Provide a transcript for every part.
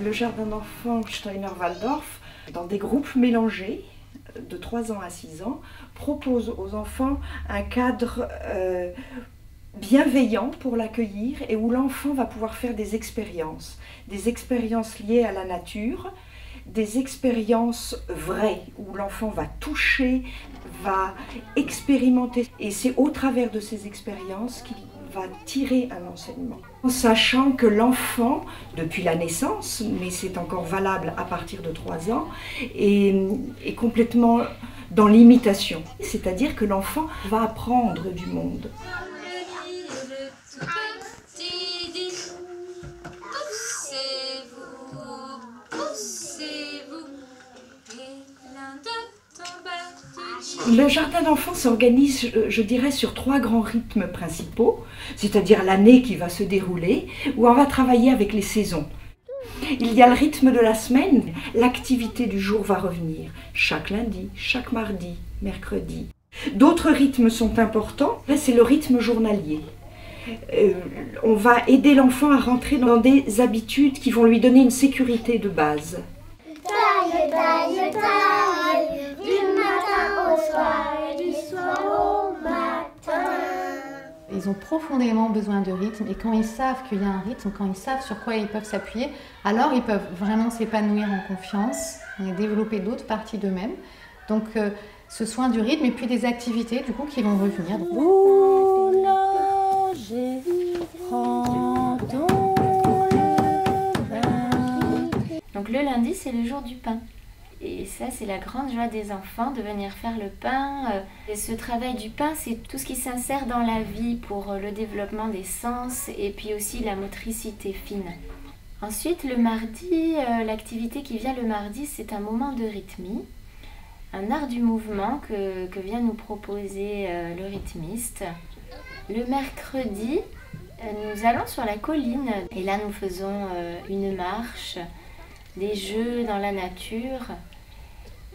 Le jardin d'enfants Steiner-Waldorf, dans des groupes mélangés de 3 ans à 6 ans, propose aux enfants un cadre bienveillant pour l'accueillir et où l'enfant va pouvoir faire des expériences liées à la nature, des expériences vraies où l'enfant va toucher, va expérimenter. Et c'est au travers de ces expériences qu'il va tirer un enseignement. En sachant que l'enfant, depuis la naissance, mais c'est encore valable à partir de 3 ans, est complètement dans l'imitation. C'est-à-dire que l'enfant va apprendre du monde. Le jardin d'enfants s'organise, je dirais, sur 3 grands rythmes principaux, c'est-à-dire l'année qui va se dérouler, où on va travailler avec les saisons. Il y a le rythme de la semaine, l'activité du jour va revenir, chaque lundi, chaque mardi, mercredi. D'autres rythmes sont importants, c'est le rythme journalier. On va aider l'enfant à rentrer dans des habitudes qui vont lui donner une sécurité de base. Taille, taille, taille, du matin au soir et du soir au matin. Ils ont profondément besoin de rythme et quand ils savent qu'il y a un rythme, quand ils savent sur quoi ils peuvent s'appuyer, alors ils peuvent vraiment s'épanouir en confiance et développer d'autres parties d'eux-mêmes. Donc ce soin du rythme et puis des activités du coup qui vont revenir. Boulanger, prends ton Donc le lundi, c'est le jour du pain. Et ça, c'est la grande joie des enfants, de venir faire le pain. Et ce travail du pain, c'est tout ce qui s'insère dans la vie pour le développement des sens et puis aussi la motricité fine. Ensuite, le mardi, l'activité qui vient le mardi, c'est un moment de rythmie, un art du mouvement que vient nous proposer le rythmiste. Le mercredi, nous allons sur la colline et là, nous faisons une marche, des jeux dans la nature.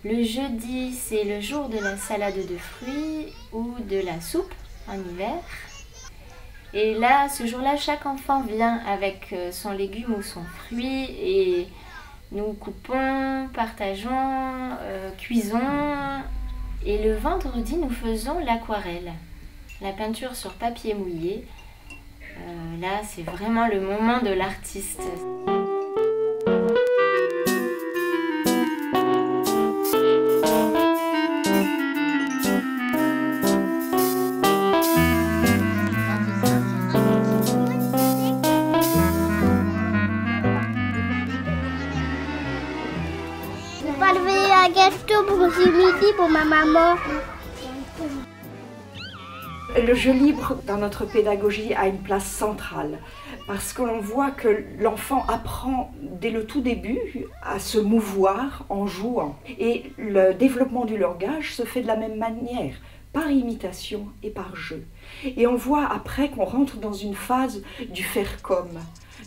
Le jeudi, c'est le jour de la salade de fruits ou de la soupe en hiver. Et là, ce jour-là, chaque enfant vient avec son légume ou son fruit et nous coupons, partageons, cuisons. Et le vendredi, nous faisons l'aquarelle, la peinture sur papier mouillé. Là, c'est vraiment le moment de l'artiste. On va lever un gâteau pour ce midi pour ma maman. Le jeu libre dans notre pédagogie a une place centrale parce qu'on voit que l'enfant apprend dès le tout début à se mouvoir en jouant. Et le développement du langage se fait de la même manière, par imitation et par jeu. Et on voit après qu'on rentre dans une phase du faire comme,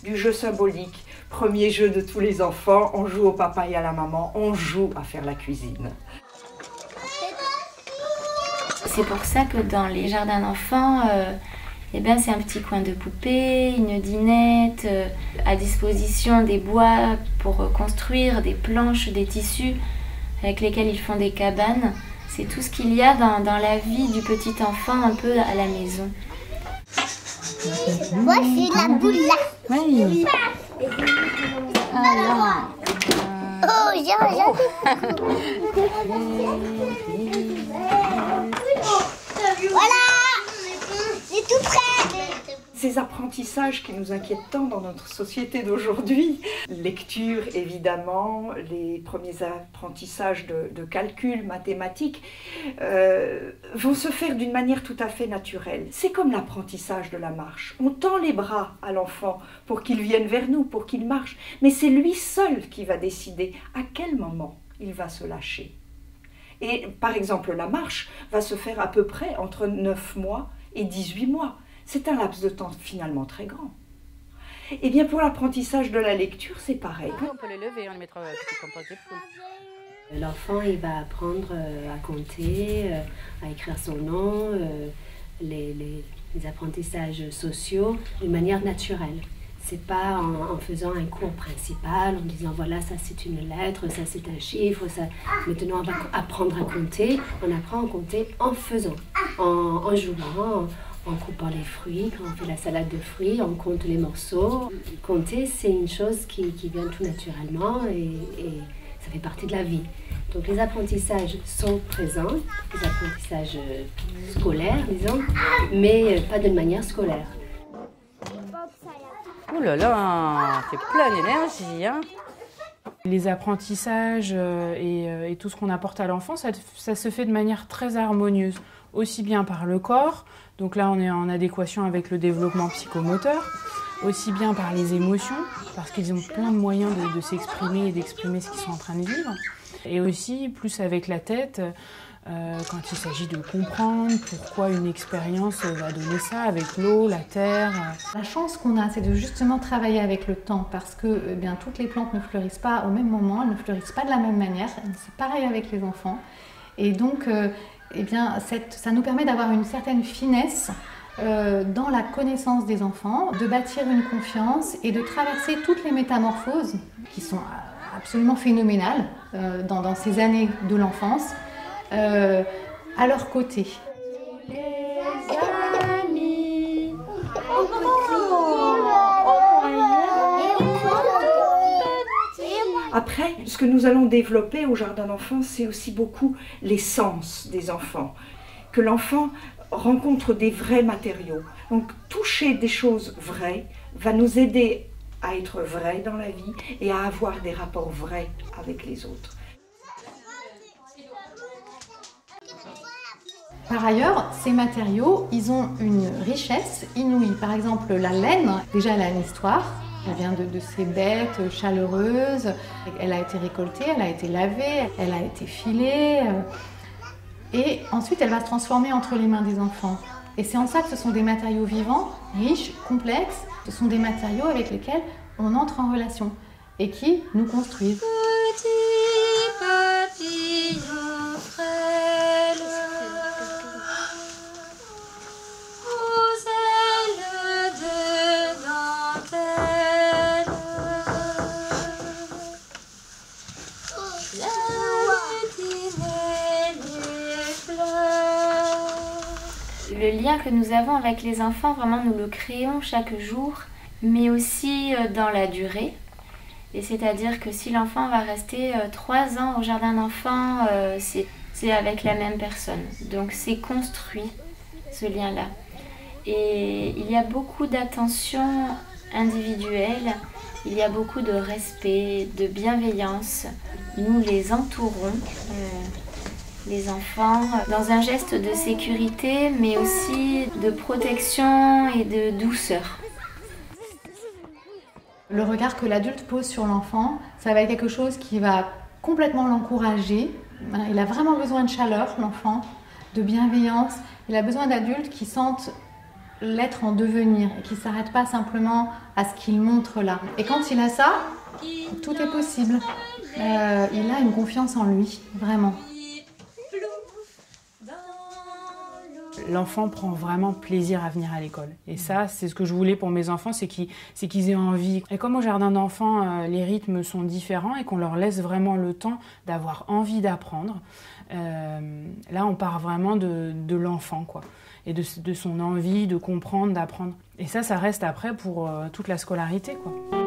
du jeu symbolique. Premier jeu de tous les enfants, on joue au papa et à la maman, on joue à faire la cuisine. C'est pour ça que dans les jardins d'enfants, c'est un petit coin de poupée, une dinette, à disposition des bois pour construire, des planches, des tissus avec lesquels ils font des cabanes. C'est tout ce qu'il y a dans la vie du petit enfant un peu à la maison. Voici la boule là. Oui. Alors. Oh, j'ai Voilà, c'est tout prêt. Ces apprentissages qui nous inquiètent tant dans notre société d'aujourd'hui, lecture évidemment, les premiers apprentissages de calcul, mathématiques, vont se faire d'une manière tout à fait naturelle. C'est comme l'apprentissage de la marche. On tend les bras à l'enfant pour qu'il vienne vers nous, pour qu'il marche, mais c'est lui seul qui va décider à quel moment il va se lâcher. Et par exemple, la marche va se faire à peu près entre 9 mois et 18 mois. C'est un laps de temps finalement très grand. Et bien pour l'apprentissage de la lecture, c'est pareil. On peut les lever, on les mettra avec des compost de foule. L'enfant, il va apprendre à compter, à écrire son nom, les apprentissages sociaux d'une manière naturelle. C'est pas en faisant un cours principal, en disant voilà, ça c'est une lettre, ça c'est un chiffre, ça... Maintenant on va apprendre à compter. On apprend à compter en faisant, en jouant, en coupant les fruits, quand on fait la salade de fruits, on compte les morceaux. Compter, c'est une chose qui vient tout naturellement et ça fait partie de la vie. Donc les apprentissages sont présents, les apprentissages scolaires, disons, mais pas de manière scolaire. Ouh là là, c'est plein d'énergie, hein. Les apprentissages et tout ce qu'on apporte à l'enfant, ça se fait de manière très harmonieuse, aussi bien par le corps, donc là on est en adéquation avec le développement psychomoteur, aussi bien par les émotions, parce qu'ils ont plein de moyens de s'exprimer et d'exprimer ce qu'ils sont en train de vivre, et aussi plus avec la tête, quand il s'agit de comprendre pourquoi une expérience va donner ça avec l'eau, la terre. La chance qu'on a, c'est de justement travailler avec le temps parce que eh bien, toutes les plantes ne fleurissent pas au même moment, elles ne fleurissent pas de la même manière. C'est pareil avec les enfants. Et donc, eh bien, ça nous permet d'avoir une certaine finesse dans la connaissance des enfants, de bâtir une confiance et de traverser toutes les métamorphoses qui sont absolument phénoménales dans ces années de l'enfance. À leur côté. Après, ce que nous allons développer au jardin d'enfants, c'est aussi beaucoup les sens des enfants. Que l'enfant rencontre des vrais matériaux. Donc toucher des choses vraies va nous aider à être vrai dans la vie et à avoir des rapports vrais avec les autres. Par ailleurs, ces matériaux, ils ont une richesse inouïe. Par exemple, la laine, déjà elle a une histoire. Elle vient de ces bêtes chaleureuses. Elle a été récoltée, elle a été lavée, elle a été filée. Et ensuite, elle va se transformer entre les mains des enfants. Et c'est en ça que ce sont des matériaux vivants, riches, complexes. Ce sont des matériaux avec lesquels on entre en relation et qui nous construisent. Petit papillon frêle, aux ailes de dentelle, la matinée les fleurs. Le lien que nous avons avec les enfants, vraiment nous le créons chaque jour, mais aussi dans la durée. Et c'est-à-dire que si l'enfant va rester 3 ans au jardin d'enfants, c'est avec la même personne. Donc c'est construit, ce lien-là. Et il y a beaucoup d'attention individuelle, il y a beaucoup de respect, de bienveillance. Nous les entourons, les enfants, dans un geste de sécurité, mais aussi de protection et de douceur. Le regard que l'adulte pose sur l'enfant, ça va être quelque chose qui va complètement l'encourager. Il a vraiment besoin de chaleur, l'enfant, de bienveillance. Il a besoin d'adultes qui sentent l'être en devenir et qui ne s'arrêtent pas simplement à ce qu'il montre là. Et quand il a ça, tout est possible. Il a une confiance en lui, vraiment. L'enfant prend vraiment plaisir à venir à l'école. Et ça, c'est ce que je voulais pour mes enfants, c'est qu'ils aient envie. Et comme au jardin d'enfants, les rythmes sont différents et qu'on leur laisse vraiment le temps d'avoir envie d'apprendre, là, on part vraiment de l'enfant, quoi. Et de son envie de comprendre, d'apprendre. Et ça reste après pour toute la scolarité, quoi.